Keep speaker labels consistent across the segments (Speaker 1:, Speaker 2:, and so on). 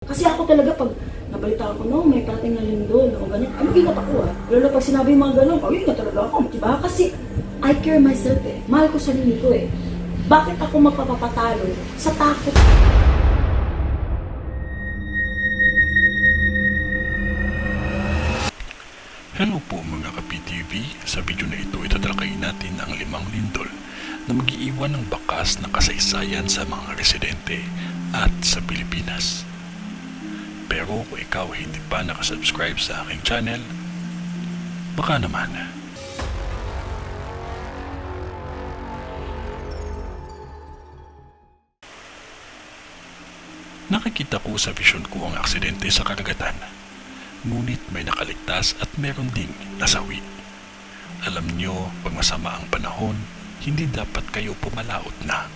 Speaker 1: Kasi ako talaga pag nabalita ko, no, may parating na lindol, o ganyan, ay mag-ingat ako Lalo pag sinabi yung mga gano'n, ay ingat talaga ako, diba? Kasi I care myself Mahal ko sarili ko Bakit ako magpapapatalo sa takot?
Speaker 2: Hello po mga ka-PTV, sa video na ito itatalakayin natin ang 5 lindol na mag-iiwan ng bakas na kasaysayan sa mga residente at sa Pilipinas. Pero kung ikaw hindi pa nakasubscribe sa aking channel, baka naman. Nakikita ko sa vision ko ang aksidente sa karagatan. Ngunit may nakaligtas at meron ding nasawi. Alam nyo, pag masama ang panahon, hindi dapat kayo pumalaot na.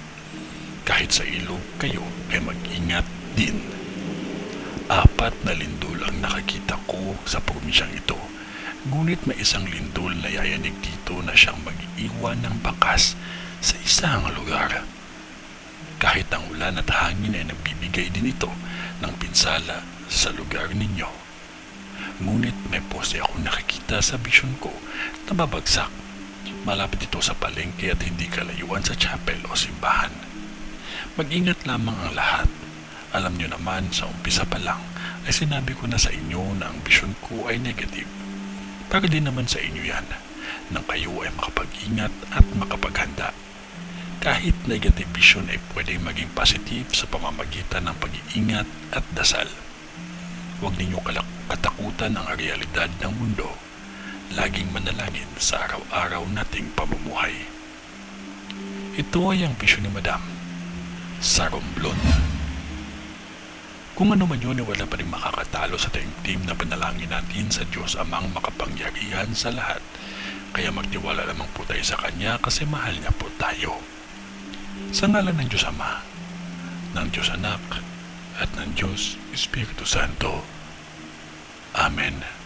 Speaker 2: Kahit sa ilog kayo ay mag-ingat din. 4 na lindol ang nakakita ko sa probinsyang ito. Ngunit may isang lindol na yayanig dito na siyang mag-iwan ng bakas sa isang lugar. Kahit ang ulan at hangin ay nagbibigay din ito ng pinsala sa lugar ninyo. Ngunit may poste ako nakikita sa vision ko na babagsak. Malapit ito sa palengke at hindi kalayuan sa chapel o simbahan. Mag-ingat lamang ang lahat. Alam nyo naman sa umpisa pa lang ay sinabi ko na sa inyo na ang vision ko ay negative. Para din naman sa inyo yan nang kayo ay makapag-ingat at makapaghanda. Kahit negative vision ay pwedeng maging positive sa pamamagitan ng pag-iingat at dasal. Huwag ninyo katakutan ang realidad ng mundo. Laging manalangin sa araw-araw nating pamumuhay. Ito ay ang bisyon ni Madam sa Romblon. Kung ano man yun ay wala pa rin makakatalo sa taimtim na panalangin natin sa Diyos Amang makapangyarihan sa lahat. Kaya magtiwala lamang po tayo sa Kanya kasi mahal niya po tayo. Sa ngalan ng Diyos Ama, ng Diyos Anak, at ng Diyos Espiritu Santo. Amen.